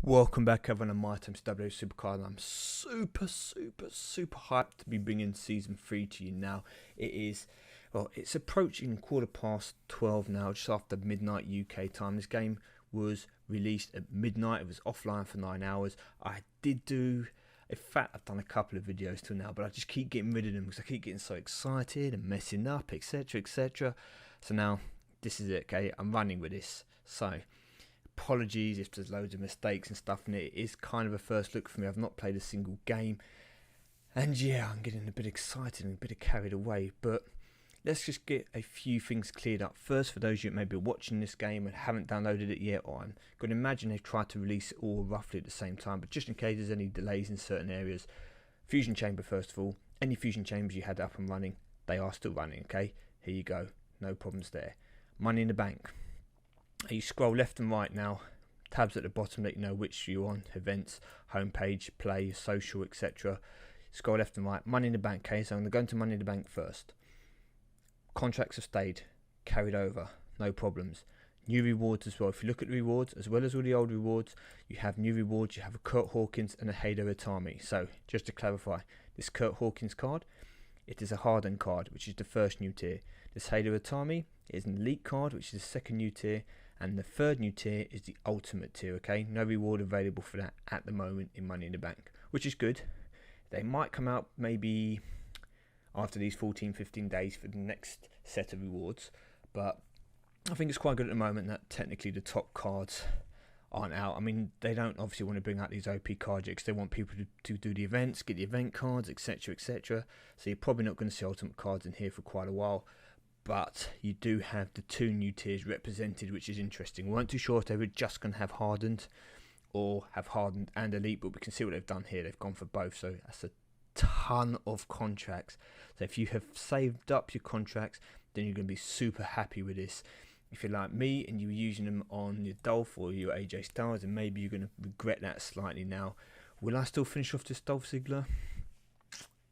Welcome back everyone on MyTyme WWE Supercard, and I'm super hyped to be bringing Season 3 to you now. It's approaching 12:15 now, just after midnight UK time. This game was released at midnight. It was offline for 9 hours. In fact, I've done a couple of videos till now, but I just keep getting rid of them because I keep getting so excited and messing up, etc. So now, this is it, okay? I'm running with this. So, apologies if there's loads of mistakes and stuff in it. It is kind of a first look for me. I've not played a single game, and yeah, I'm getting a bit excited and a bit carried away. But let's just get a few things cleared up first. For those of you that may be watching this game and haven't downloaded it yet, or I'm going to imagine they've tried to release it all roughly at the same time, but just in case there's any delays in certain areas, Fusion Chamber first of all. Any Fusion Chambers you had up and running, they are still running, okay? Here you go, no problems there. Money in the Bank. You scroll left and right now, tabs at the bottom let you know which you're on: events, homepage, play, social, etc. Scroll left and right. Money in the Bank, okay, so I'm going to go into Money in the Bank first. Contracts have stayed, carried over, no problems. New rewards as well. If you look at the rewards, as well as all the old rewards, you have new rewards. You have a Kurt Hawkins and a Haider Itami. So, just to clarify, this Kurt Hawkins card, it is a hardened card, which is the first new tier. This Haider Itami is an elite card, which is the second new tier. And the third new tier is the ultimate tier, okay? No reward available for that at the moment in Money in the Bank, which is good. They might come out maybe after these 14-15 days for the next set of rewards. But I think it's quite good at the moment that technically the top cards aren't out. I mean, they don't obviously want to bring out these OP cards because they want people to do the events, get the event cards, etc. So you're probably not going to see ultimate cards in here for quite a while. But you do have the two new tiers represented, which is interesting. We weren't too sure if they were just going to have hardened or have hardened and elite, but we can see what they've done here. They've gone for both, so that's a ton of contracts. So if you have saved up your contracts, then you're going to be super happy with this. If you're like me and you were using them on your Dolph or your AJ Styles, then maybe you're going to regret that slightly now. Will I still finish off this Dolph Ziggler?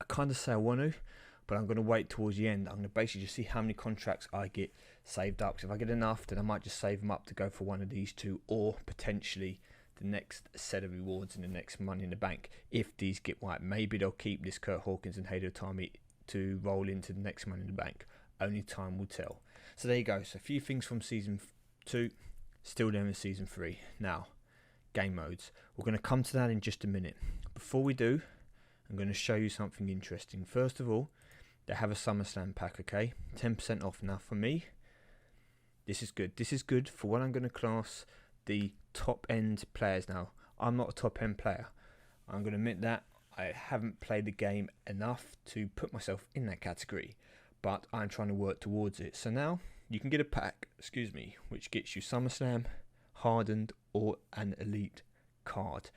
I kind of say I want to, but I'm going to wait towards the end. I'm going to basically just see how many contracts I get saved up. So if I get enough, then I might just save them up to go for one of these two, or potentially the next set of rewards in the next Money in the Bank. If these get right, maybe they'll keep this Kurt Hawkins and Haider Itami to roll into the next Money in the Bank. Only time will tell. So there you go. So a few things from Season 2, still there in Season 3. Now, game modes. We're going to come to that in just a minute. Before we do, I'm going to show you something interesting. First of all, they have a SummerSlam pack, okay? 10% off. Now, for me, this is good. This is good for what I'm going to class the top-end players. Now, I'm not a top-end player. I'm going to admit that. I haven't played the game enough to put myself in that category, but I'm trying to work towards it. So now, you can get a pack, which gets you SummerSlam, hardened, or an elite card.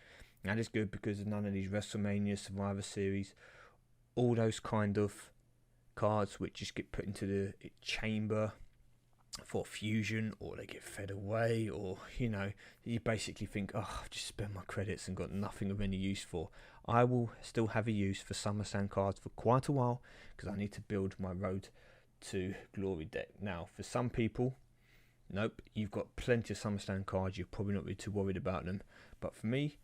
That is good because none of these WrestleMania, Survivor Series, all those kind of cards which just get put into the chamber for fusion, or they get fed away, or you basically think, oh, I've just spent my credits and got nothing of any use for. I will still have a use for SummerSlam cards for quite a while because I need to build my road to glory deck. Now, for some people, nope, you've got plenty of SummerSlam cards, you're probably not really too worried about them. But for me,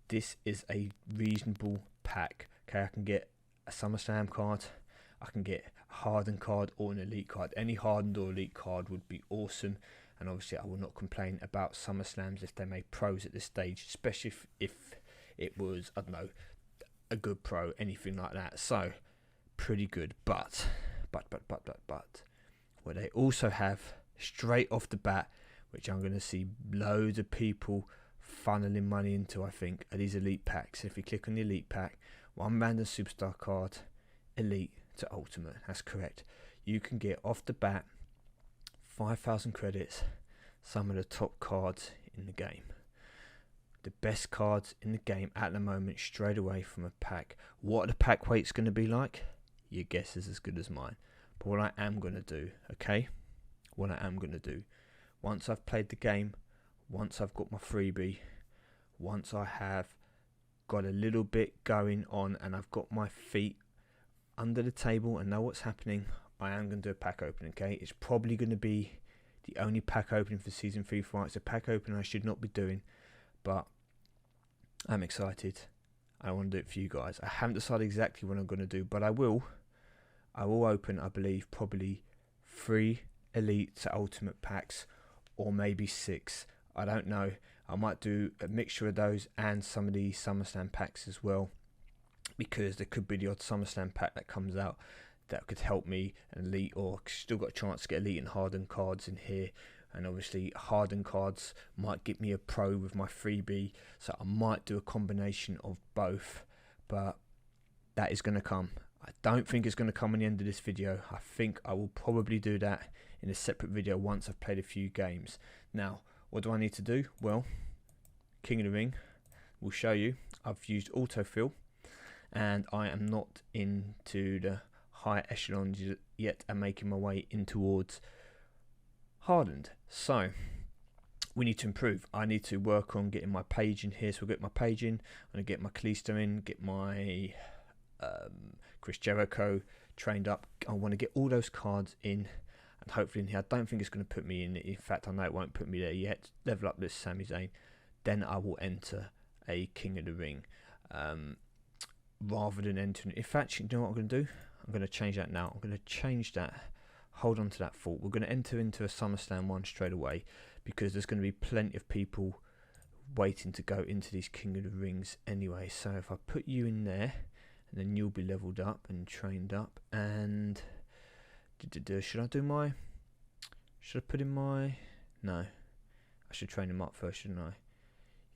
this is a reasonable pack. Okay, I can get a SummerSlam card, I can get a hardened card or an elite card. Any hardened or elite card would be awesome. And obviously I will not complain about SummerSlams if they made pros at this stage, especially if it was, I don't know, a good pro, anything like that. So, pretty good. But, what they also have straight off the bat, which I'm going to see loads of people funneling money into, I think, are these elite packs. If you click on the elite pack, one random superstar card, elite to ultimate. That's correct. You can get off the bat 5,000 credits, some of the top cards in the game. The best cards in the game at the moment, straight away from a pack. What the pack weight's going to be like, your guess is as good as mine. But what I am going to do, okay, once I've played the game, once I've got my freebie, once I have got a little bit going on and I've got my feet under the table and know what's happening, I am going to do a pack opening, okay? It's probably going to be the only pack opening for Season 3 fight. It's a pack opening I should not be doing, but I'm excited. I want to do it for you guys. I haven't decided exactly what I'm going to do, but I will open, I believe, probably 3 Elite to Ultimate packs, or maybe 6. I don't know. I might do a mixture of those and some of the SummerSlam packs as well, because there could be the odd SummerSlam pack that comes out that could help me an Elite, or still got a chance to get Elite and Hardened cards in here. And obviously Hardened cards might get me a Pro with my freebie, so I might do a combination of both, but that is going to come. I don't think it's going to come in the end of this video. I think I will probably do that in a separate video once I've played a few games. Now, what do I need to do? Well, King of the Ring will show you. I've used autofill, and I am not into the high echelons yet. I'm making my way in towards Hardened. So we need to improve. I need to work on getting my page in here. So we'll get my page in. I'm going to get my Kalisto in, get my Chris Jericho trained up. I want to get all those cards in, and hopefully in here. I don't think it's going to put me in. In fact, I know it won't put me there yet. Level up this Sami Zayn. Then I will enter a King of the Ring. Rather than entering. In fact, you know what I'm going to do? I'm going to change that now. I'm going to change that. Hold on to that thought. We're going to enter into a SummerSlam one straight away, because there's going to be plenty of people waiting to go into these King of the Rings anyway. So if I put you in there, and then you'll be leveled up and trained up. And should I do my? Should I put in my? No, I should train him up first, shouldn't I?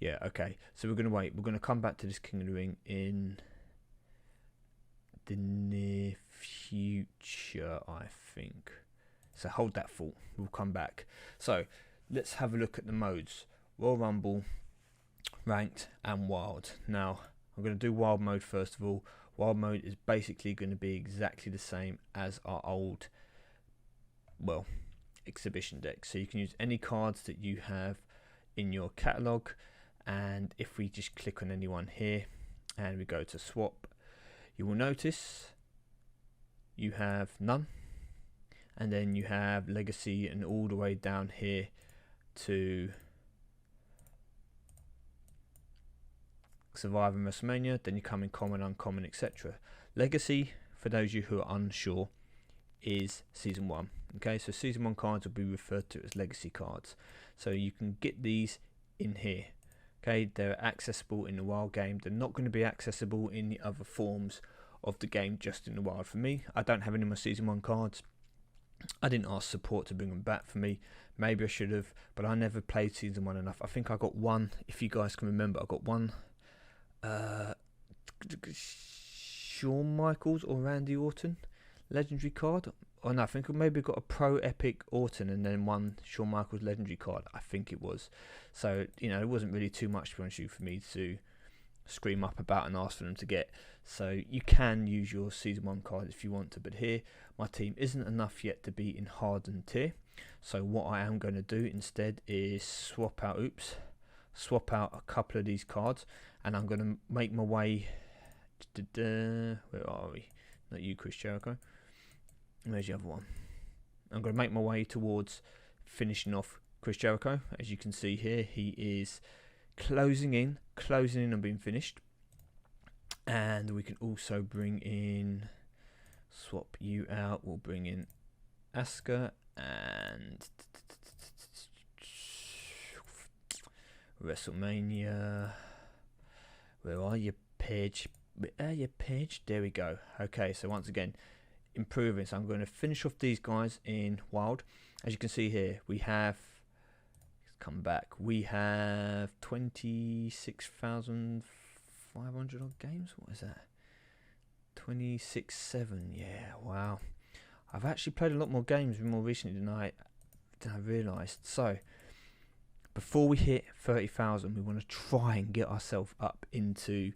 Yeah. Okay. So we're going to wait. We're going to come back to this King of the Ring in the near future, I think. So hold that thought. We'll come back. So let's have a look at the modes: Royal Rumble, Ranked, and Wild. Now I'm going to do Wild mode first of all. Wild mode is basically going to be exactly the same as our old, well, exhibition deck. So you can use any cards that you have in your catalogue, and if we just click on any one here and we go to swap, you will notice you have none, and then you have Legacy, and all the way down here to Survivor and WrestleMania. Then you come in common, uncommon, etc. Legacy, for those of you who are unsure, is Season 1. Okay, so Season 1 cards will be referred to as Legacy cards. So you can get these in here. Okay, they're accessible in the Wild game. They're not going to be accessible in the other forms of the game, just in the Wild. For me, I don't have any of my Season 1 cards. I didn't ask support to bring them back for me. Maybe I should have, but I never played Season 1 enough. I think I got one, if you guys can remember, I got one Shawn Michaels or Randy Orton legendary card. Oh no, I think I maybe got a Pro Epic Orton and then one Shawn Michaels legendary card, I think it was. So, you know, it wasn't really too much to be honest with you for me to scream up about and ask for them to get. So you can use your Season 1 card if you want to, but here my team isn't enough yet to be in Hardened tier. So what I am going to do instead is swap out a couple of these cards, and I'm going to make my way where are we? Not you, Chris Jericho. Where's the other one? I'm going to make my way towards finishing off Chris Jericho. As you can see here, he is closing in on being finished. And we can also bring in, swap you out, we'll bring in Asuka and WrestleMania. Where are you, Page? Where are you, Page? There we go. Okay, so once again, improving. So I'm going to finish off these guys in Wild. As you can see here, we have, come back, we have 26,500 odd games. What is that? 26.7. Yeah, wow. I've actually played a lot more games more recently than I realised. So before we hit 30,000, we want to try and get ourselves up into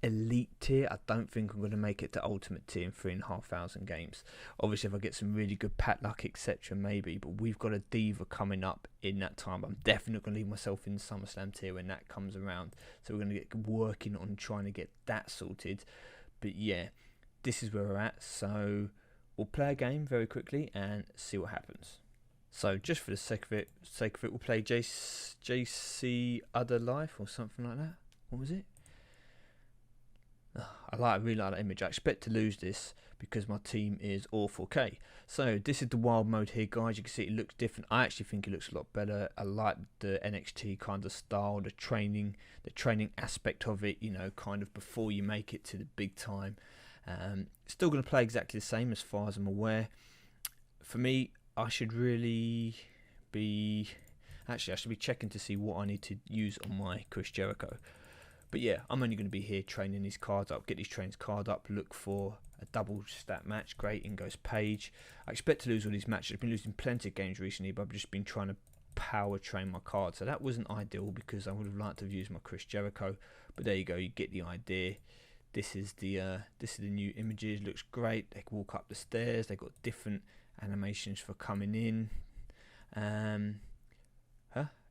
Elite tier. I don't think I'm going to make it to Ultimate tier in 3,500 games. Obviously, if I get some really good pat luck, etc., maybe. But we've got a Diva coming up in that time. I'm definitely going to leave myself in SummerSlam tier when that comes around. So we're going to get working on trying to get that sorted. But yeah, this is where we're at. So we'll play a game very quickly and see what happens. So just for the sake of it, we'll play JC Other Life or something like that. What was it? I really like that image. I expect to lose this because my team is awful. Okay, so this is the wild mode here, guys. You can see it looks different. I actually think it looks a lot better. I like the NXT kind of style, the training aspect of it, you know, kind of before you make it to the big time. Still going to play exactly the same as far as I'm aware. For me, I should really be... Actually, I should be checking to see what I need to use on my Chris Jericho. But yeah, I'm only going to be here training these cards up, get these trains card up, look for a double stat match. Great, in goes Paige. I expect to lose all these matches. I've been losing plenty of games recently, but I've just been trying to power train my cards. So that wasn't ideal because I would have liked to have used my Chris Jericho. But there you go, you get the idea. This is the new images. Looks great. They can walk up the stairs. They've got different animations for coming in.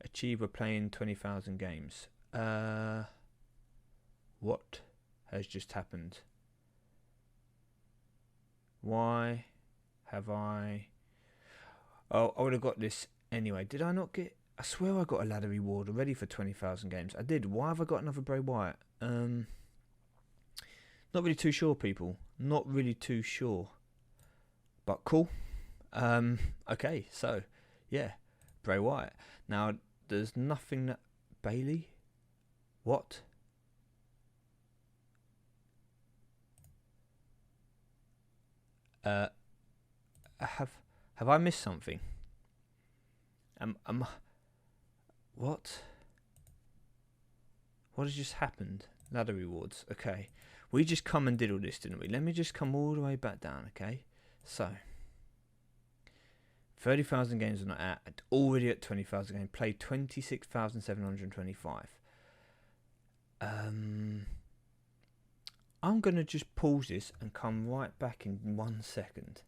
Achiever playing 20,000 games. What has just happened? Why have I... Oh, I would have got this anyway. Did I not get... I swear I got a ladder reward already for 20,000 games. I did. Why have I got another Bray Wyatt? Not really too sure, people. Not really too sure. But cool. Okay, so, yeah. Bray Wyatt. Now, there's nothing that... Bailey? What? Have I missed something? What? What has just happened? Ladder rewards. Okay, we just come and did all this, didn't we? Let me just come all the way back down. Okay, so 30,000 games are not at. Already at 20,000 games. Played 26,725. I'm going to just pause this and come right back in 1 second.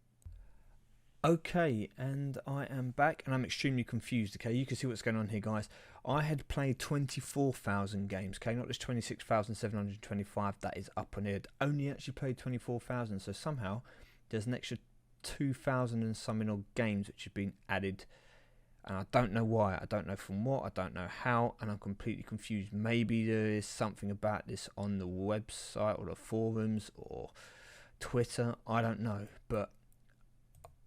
Okay, and I am back and I'm extremely confused. Okay, you can see what's going on here, guys. I had played 24,000 games. Okay, not just 26,725. That is up on it. Only actually played 24,000. So somehow there's an extra 2,000 and something odd games which have been added. And I don't know why. I don't know from what. I don't know how. And I'm completely confused. Maybe there is something about this on the website or the forums or Twitter. I don't know. But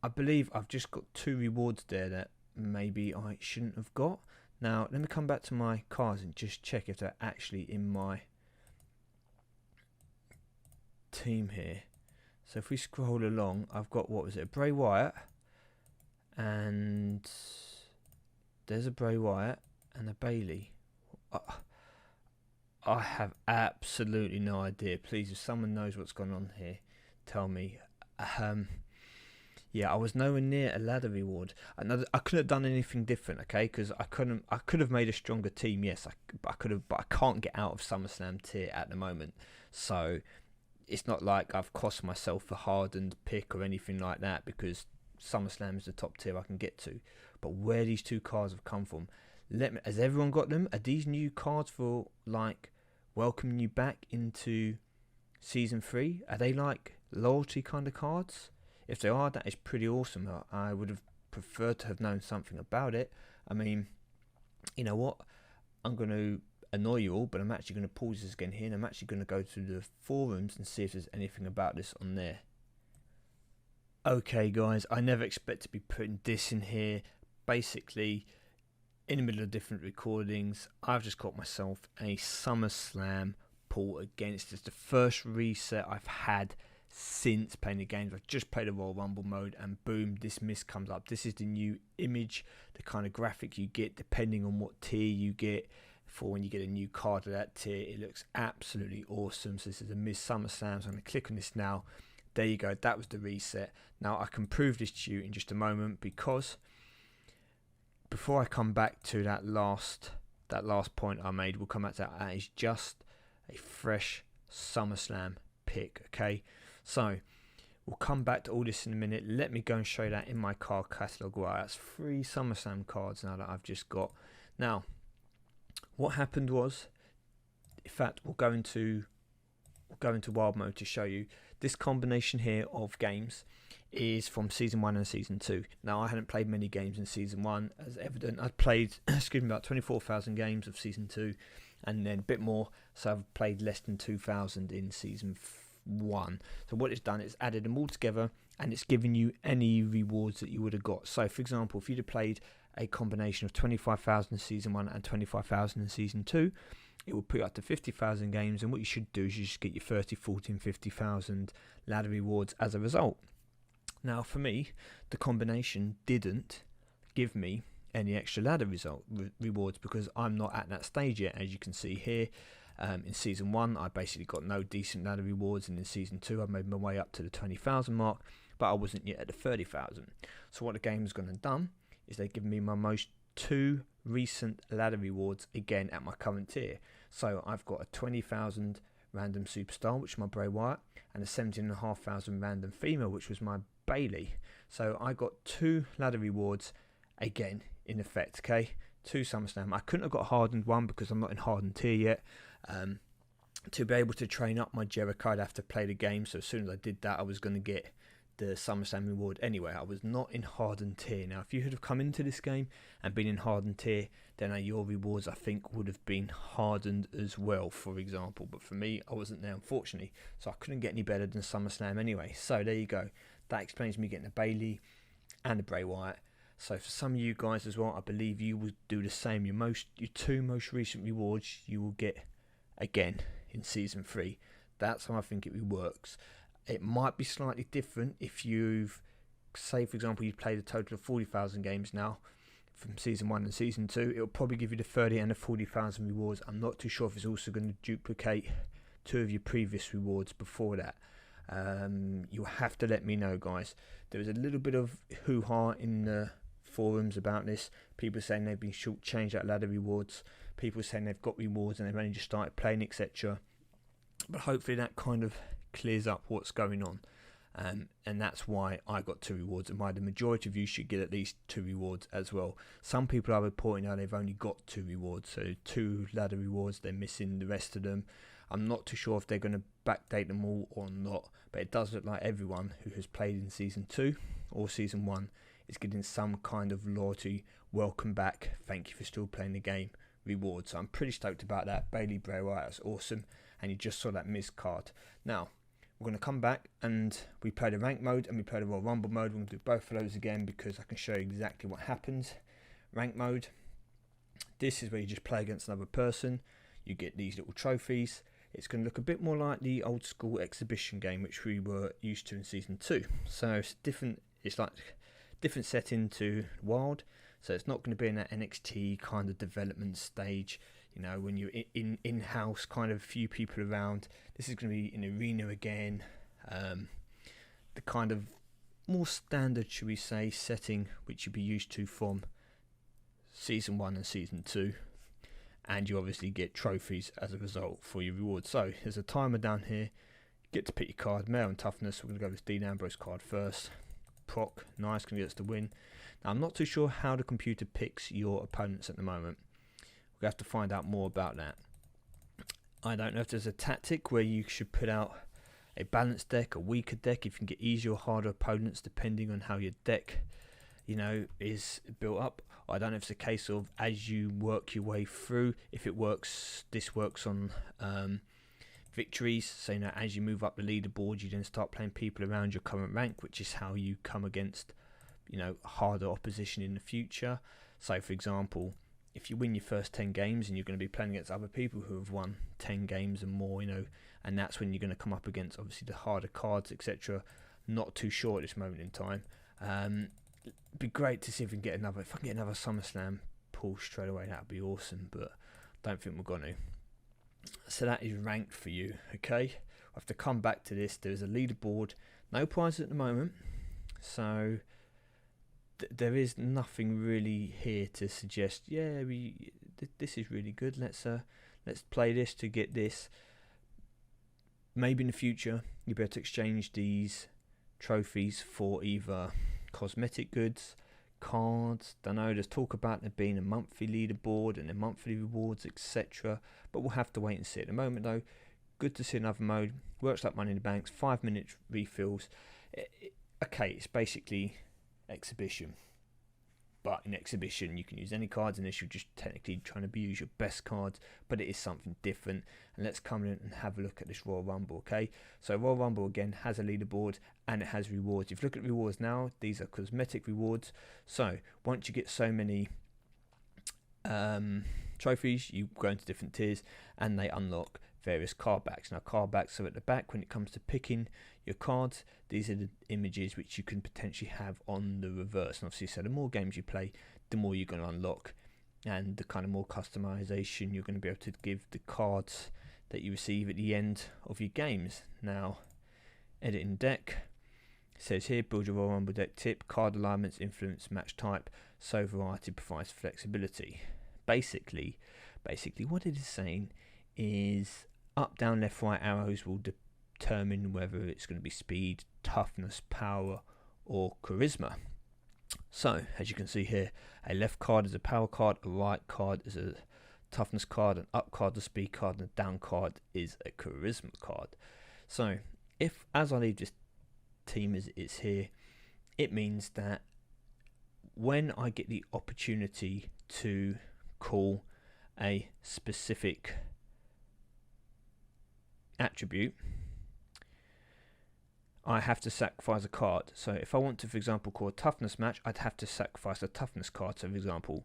I believe I've just got 2 rewards there that maybe I shouldn't have got. Now, let me come back to my cards and just check if they're actually in my team here. So if we scroll along, I've got, what was it, Bray Wyatt. And there's a Bray Wyatt and a Bailey. I have absolutely no idea. Please, if someone knows what's going on here, tell me. Yeah, I was nowhere near a ladder reward. I couldn't have done anything different, okay? Because I could have made a stronger team. Yes, I could have, but I can't get out of SummerSlam tier at the moment. So it's not like I've cost myself a hardened pick or anything like that because SummerSlam is the top tier I can get to. But where these 2 cards have come from, has everyone got them? Are these new cards for like welcoming you back into season 3? Are they like loyalty kind of cards? If they are, that is pretty awesome. I would have preferred to have known something about it. I mean, you know what? I'm going to annoy you all, but I'm actually going to pause this again here, and I'm actually going to go to the forums and see if there's anything about this on there. Okay, guys, I never expect to be putting this in here. Basically, in the middle of different recordings, I've just got myself a SummerSlam pull against. It's the first reset I've had since playing the games. I've just played a Royal Rumble mode and boom, this mist comes up. This is the new image, the kind of graphic you get depending on what tier you get. For when you get a new card of that tier, it looks absolutely awesome. So this is a Miz SummerSlam, so I'm going to click on this now. There you go, that was the reset. Now I can prove this to you in just a moment, because before I come back to that last point I made, we'll come back to that. That is just a fresh SummerSlam pick, okay? So we'll come back to all this in a minute. Let me go and show you that in my card catalogue. Wow, that's 3 SummerSlam cards now that I've just got. Now, what happened was, in fact, we'll go into wild mode to show you. This combination here of games is from season 1 and season 2. Now, I hadn't played many games in season 1, as evident. I'd played, about 24,000 games of season 2. and then a bit more. So I've played less than 2,000 in season 1. So what it's done is added them all together, and it's given you any rewards that you would have got. So for example, if you'd have played a combination of 25,000 in season 1 and 25,000 in season 2, it will put you up to 50,000 games, and what you should do is you just get your 30, 40 and 50,000 ladder rewards as a result. Now for me, the combination didn't give me any extra ladder rewards because I'm not at that stage yet. As you can see here, in season 1 I basically got no decent ladder rewards, and in season 2 I made my way up to the 20,000 mark, but I wasn't yet at the 30,000. So what the game's gone and done is they've given me my most 2 recent ladder rewards again at my current tier. So I've got a 20,000 random superstar, which is my Bray Wyatt, and a 17,500 random female, which was my Bailey. So I got 2 ladder rewards again in effect, okay? 2 SummerSlam. I couldn't have got hardened one because I'm not in hardened tier yet. To be able to train up my Jericho, I'd have to play the game. So as soon as I did that, I was going to get the SummerSlam reward anyway. I was not in hardened tier. Now, if you had have come into this game and been in hardened tier, then your rewards, I think, would have been hardened as well, for example. But for me, I wasn't there, unfortunately. So I couldn't get any better than SummerSlam anyway. So there you go. That explains me getting a Bailey and a Bray Wyatt. So for some of you guys as well, I believe you will do the same. Your 2 most recent rewards you will get again in season 3. That's how I think it works. It might be slightly different if you've, say for example, you've played a total of 40,000 games now from season 1 and season 2. It'll probably give you the 30 and the 40,000 rewards. I'm not too sure if it's also going to duplicate 2 of your previous rewards before that. You'll have to let me know, guys. There was a little bit of hoo-ha in the forums about this. People saying they've been shortchanged at ladder rewards. People saying they've got rewards and they've only just started playing, etc. But hopefully that kind of clears up what's going on. And that's why I got 2 rewards, and why the majority of you should get at least 2 rewards as well. Some people are reporting now they've only got 2 rewards, so 2 ladder rewards, they're missing the rest of them. I'm not too sure if they're going to backdate them all or not, but it does look like everyone who has played in season 2 or season 1 is getting some kind of loyalty, welcome back, thank you for still playing the game reward. So I'm pretty stoked about that. Bailey, Bray Wyatt, that's awesome. And you just saw that Miz card. Now we're going to come back and we play the rank mode and we play the Royal Rumble mode. We're going to do both of those again because I can show you exactly what happens. Rank mode, this is where you just play against another person. You get these little trophies. It's going to look a bit more like the old school exhibition game which we were used to in season 2. So it's different. It's like different setting to Wild. So it's not going to be in that NXT kind of development stage, you know, when you're in-house, kind of few people around. This is going to be in arena again. The kind of more standard, should we say, setting which you'll be used to from season 1 and season 2. And you obviously get trophies as a result for your rewards. So there's a timer down here. Get to pick your card. Male and toughness. We're going to go with Dean Ambrose card first. Proc, nice, can get us the win. Now I'm not too sure how the computer picks your opponents at the moment. We'll have to find out more about that. I don't know if there's a tactic where you should put out a balanced deck, a weaker deck, if you can get easier or harder opponents depending on how your deck, you know, is built up. I don't know if it's a case of as you work your way through, if it works, this works on victories. So, you know, as you move up the leaderboard, you then start playing people around your current rank, which is how you come against, you know, harder opposition in the future. So, for example, if you win your first 10 games and you're going to be playing against other people who have won 10 games and more, you know, and that's when you're going to come up against, obviously, the harder cards, etc. Not too sure at this moment in time. It'd be great to see if we can get another. If I can get another SummerSlam pull straight away, that'd be awesome. But I don't think we're going to. So that is ranked for you. Okay, I have to come back to this. There's a leaderboard, no prizes at the moment, so there is nothing really here to suggest. Yeah, this is really good. Let's play this to get this. Maybe in the future you'll be able to exchange these trophies for either cosmetic goods, cards, don't know, there's talk about there being a monthly leaderboard and the monthly rewards, etc. But we'll have to wait and see. At the moment though, good to see another mode. Works like Money in the Banks, 5 minute refills. Okay, it's basically exhibition. But in exhibition, you can use any cards, and this you're just technically trying to use your best cards, but it is something different. And let's come in and have a look at this Royal Rumble, okay? So Royal Rumble, again, has a leaderboard, and it has rewards. If you look at rewards now, these are cosmetic rewards. So once you get so many trophies, you go into different tiers, and they unlock various card backs. Now, card backs are at the back. When it comes to picking your cards, these are the images which you can potentially have on the reverse. And obviously, so the more games you play, the more you're going to unlock, and the kind of more customization you're going to be able to give the cards that you receive at the end of your games. Now, editing deck. It says here, build your Royal Rumble deck tip, card alignments, influence, match type, so variety provides flexibility. Basically what it is saying is up, down, left, right arrows will determine whether it's going to be speed, toughness, power, or charisma. So, as you can see here, a left card is a power card, a right card is a toughness card, an up card is a speed card, and a down card is a charisma card. So, if, as I leave this team as it is here, it means that when I get the opportunity to call a specific attribute, I have to sacrifice a card. So if I want to, for example, call a toughness match, I'd have to sacrifice a toughness card. So for example,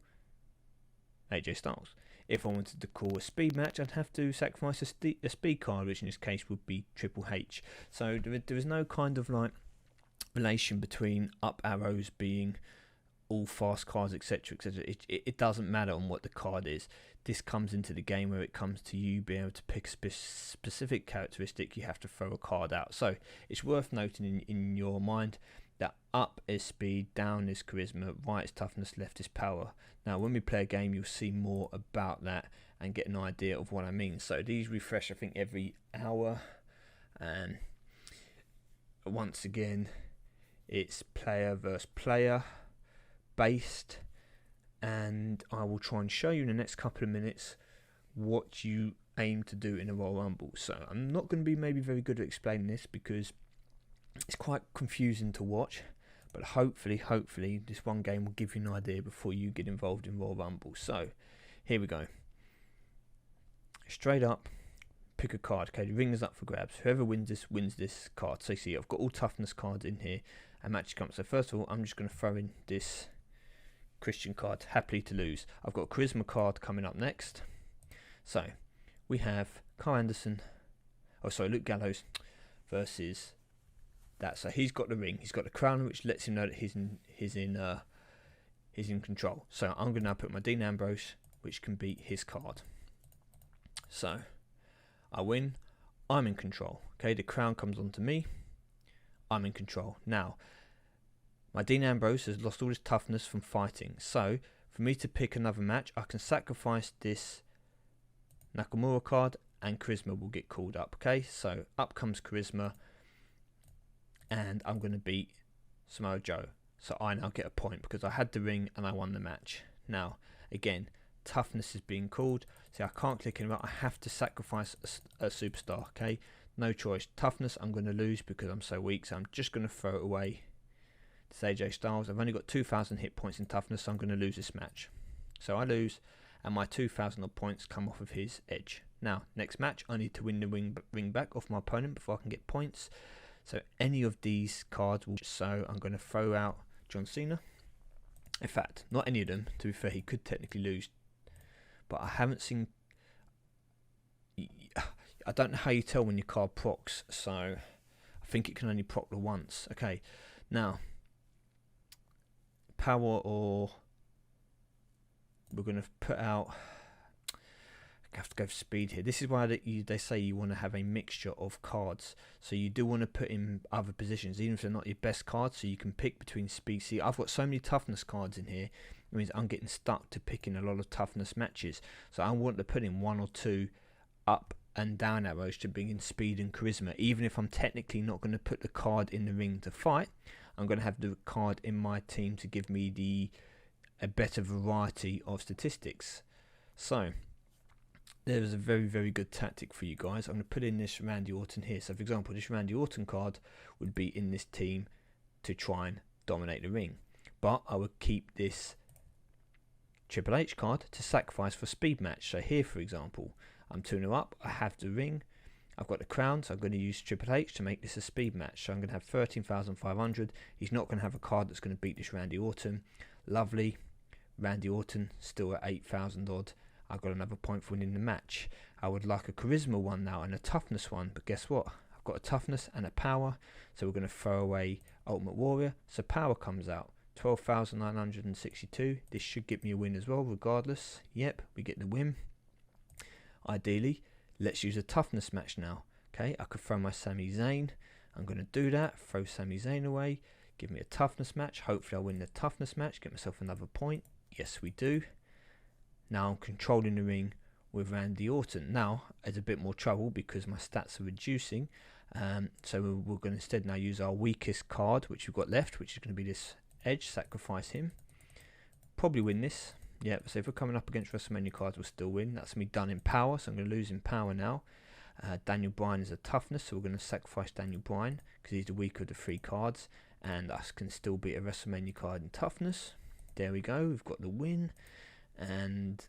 AJ Styles. If I wanted to call a speed match, I'd have to sacrifice a speed card, which in this case would be Triple H. So there is no kind of like relation between up arrows being all fast cards, etc., etc. It doesn't matter on what the card is. This comes into the game where it comes to you being able to pick a specific characteristic. You have to throw a card out. So it's worth noting in your mind that up is speed, down is charisma, right is toughness, left is power. Now when we play a game, you'll see more about that and get an idea of what I mean. So these refresh, I think, every hour, and once again it's player versus player based, and I will try and show you in the next couple of minutes what you aim to do in a Royal Rumble. So I'm not going to be maybe very good at explaining this because it's quite confusing to watch, but hopefully this one game will give you an idea before you get involved in Royal Rumble. So here we go. Straight up, pick a card. Okay, the ring is up for grabs. Whoever wins this card. So you see, I've got all toughness cards in here, and match comes. So first of all, I'm just going to throw in this Christian card, happily to lose. I've got a charisma card coming up next. So we have Luke Gallows versus that. So he's got the ring, he's got the crown, which lets him know that he's in control. So I'm going to now put my Dean Ambrose, which can beat his card. So I win, I'm in control. Okay, the crown comes onto me, I'm in control. Now my Dean Ambrose has lost all his toughness from fighting. So for me to pick another match, I can sacrifice this Nakamura card and charisma will get called up. Okay, so up comes charisma, and I'm going to beat Samoa Joe. So I now get a point because I had the ring and I won the match. Now, again, toughness is being called. See, I can't click anywhere. I have to sacrifice a superstar. Okay, no choice. Toughness, I'm going to lose because I'm so weak. So I'm just going to throw it away. It's AJ Styles. I've only got 2,000 hit points in toughness, so I'm going to lose this match. So I lose, and my 2,000 odd points come off of his edge. Now, next match, I need to win the ring back off my opponent before I can get points. So any of these cards will. So I'm going to throw out John Cena. In fact, not any of them. To be fair, he could technically lose, but I haven't seen. I don't know how you tell when your card procs. So I think it can only proc the once. Okay, now power, or we're going to put out. I have to go for speed here. This is why they say you want to have a mixture of cards. So you do want to put in other positions, even if they're not your best cards, so you can pick between speed. See, I've got so many toughness cards in here, it means I'm getting stuck to picking a lot of toughness matches. So I want to put in one or two up and down arrows to bring in speed and charisma. Even if I'm technically not going to put the card in the ring to fight, I'm going to have the card in my team to give me a better variety of statistics. So there is a very, very good tactic for you guys. I'm going to put in this Randy Orton here. So for example, this Randy Orton card would be in this team to try and dominate the ring. But I would keep this Triple H card to sacrifice for speed match. So here, for example, I'm 2-0 up, I have the ring, I've got the crown, so I'm going to use Triple H to make this a speed match. So I'm going to have 13,500. He's not going to have a card that's going to beat this Randy Orton. Lovely. Randy Orton still at 8,000 odd. I've got another point for winning the match. I would like a charisma one now and a toughness one, but guess what? I've got a toughness and a power, so we're going to throw away Ultimate Warrior. So power comes out. 12,962. This should get me a win as well, regardless. Yep, we get the win. Ideally, let's use a toughness match now. Okay, I could throw my Sami Zayn. I'm going to do that. Throw Sami Zayn away. Give me a toughness match. Hopefully I'll win the toughness match. Get myself another point. Yes, we do. Now I'm controlling the ring with Randy Orton. Now, there's a bit more trouble because my stats are reducing. So we're going to instead now use our weakest card, which we've got left, which is going to be this Edge. Sacrifice him. Probably win this. Yeah, so if we're coming up against WrestleMania cards, we'll still win. That's going to be done in power, so I'm going to lose in power now. Daniel Bryan is a toughness, so we're going to sacrifice Daniel Bryan because he's the weaker of the 3 cards, and us can still beat a WrestleMania card in toughness. There we go, we've got the win. And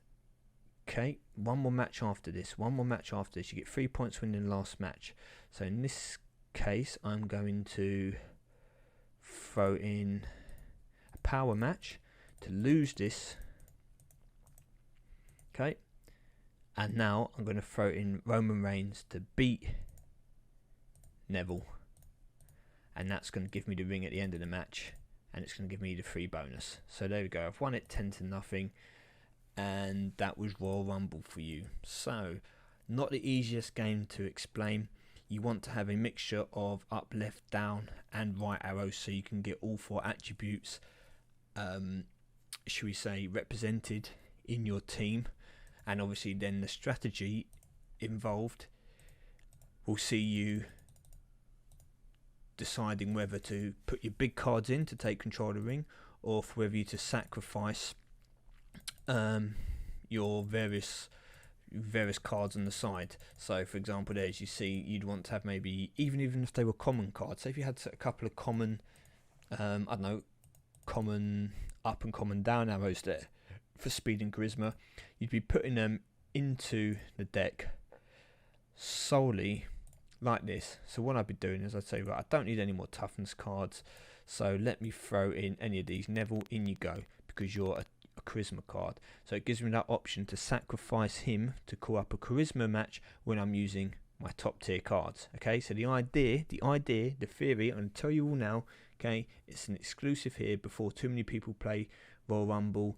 okay, one more match after this. You get 3 points winning the last match. So in this case, I'm going to throw in a power match to lose this. Okay, and now I'm going to throw in Roman Reigns to beat Neville, and that's going to give me the ring at the end of the match, and it's going to give me the free bonus. So there we go, I've won it 10-0, and that was Royal Rumble for you. So not the easiest game to explain. You want to have a mixture of up, left, down and right arrows so you can get all 4 attributes should we say represented in your team. And obviously then the strategy involved will see you deciding whether to put your big cards in to take control of the ring, or for whether you to sacrifice your various cards on the side. So for example, there as you see, you'd want to have maybe even if they were common cards. So if you had a couple of common I don't know, common up and common down arrows there for speed and charisma, you'd be putting them into the deck solely like this. So what I'd be doing is I'd say, right, I don't need any more toughness cards, so let me throw in any of these. Neville, in you go, because you're a charisma card. So it gives me that option to sacrifice him to call up a charisma match when I'm using my top tier cards. Okay, so the theory, I'm going to tell you all now. Okay, it's an exclusive here before too many people play Royal Rumble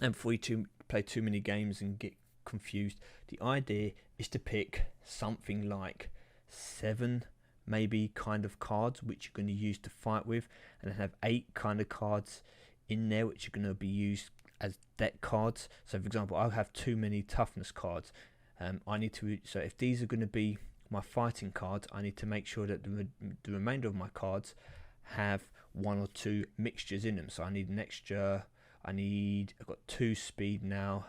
and before you play too many games and get confused. The idea is to pick something like 7 maybe kind of cards which you're going to use to fight with, and then have 8 kind of cards in there which are going to be used as deck cards. So for example, I'll have too many toughness cards. So if these are going to be my fighting cards, I need to make sure that the remainder of my cards have 1 or 2 mixtures in them. So I need an extra. I've got 2 speed now.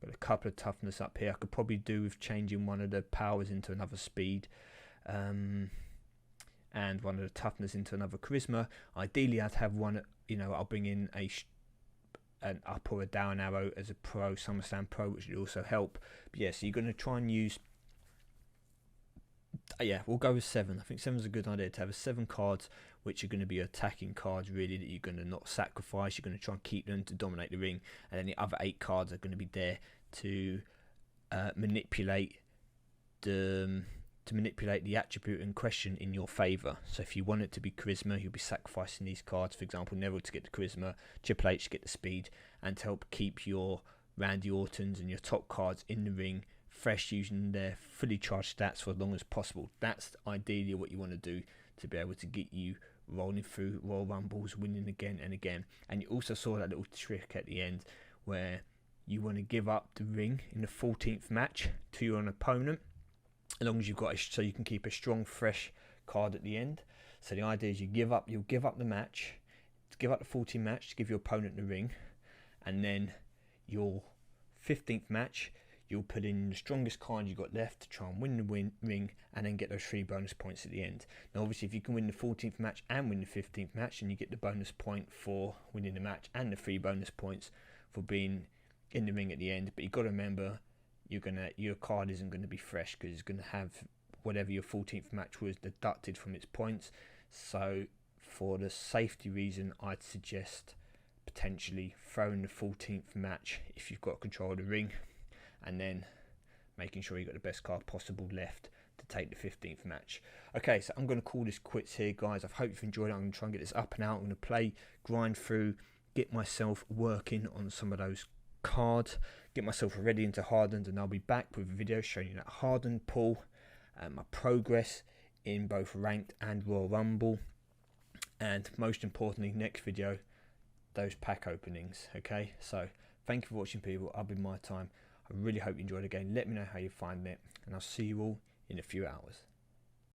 Got a couple of toughness up here. I could probably do with changing one of the powers into another speed, and one of the toughness into another charisma. Ideally, I'd have one. I'll bring in an up or a down arrow as a pro, SummerSlam pro, which would also help. But yeah, so you're going to try and use. We'll go with 7. I think 7 is a good idea to have 7 cards which are going to be attacking cards, really, that you're going to not sacrifice. You're going to try and keep them to dominate the ring, and then the other 8 cards are going to be there to manipulate the attribute in question in your favour. So if you want it to be charisma, you'll be sacrificing these cards. For example, Neville to get the charisma, Triple H to get the speed, and to help keep your Randy Ortons and your top cards in the ring fresh, using their fully charged stats for as long as possible. That's ideally what you want to do to be able to get you rolling through Royal Rumbles, winning again and again. And you also saw that little trick at the end where you want to give up the ring in the 14th match to your opponent, as long as you've got so you can keep a strong, fresh card at the end. So the idea is you'll give up the match, to give up the 14th match to give your opponent the ring, and then your 15th match, you'll put in the strongest card you got left to try and win the ring, and then get those 3 bonus points at the end. Now obviously if you can win the 14th match and win the 15th match, then you get the bonus point for winning the match and the 3 bonus points for being in the ring at the end. But you've got to remember, your card isn't going to be fresh because it's going to have whatever your 14th match was deducted from its points. So for the safety reason, I'd suggest potentially throwing the 14th match if you've got control of the ring, and then making sure you've got the best card possible left to take the 15th match. Okay, so I'm going to call this quits here, guys. I hope you've enjoyed it. I'm going to try and get this up and out. I'm going to play, grind through, get myself working on some of those cards, get myself ready into hardened, and I'll be back with a video showing you that hardened pull, my progress in both ranked and Royal Rumble, and most importantly, next video, those pack openings. Okay, so thank you for watching, people. I've been MyTyme. I really hope you enjoyed the game. Let me know how you find it, and I'll see you all in a few hours.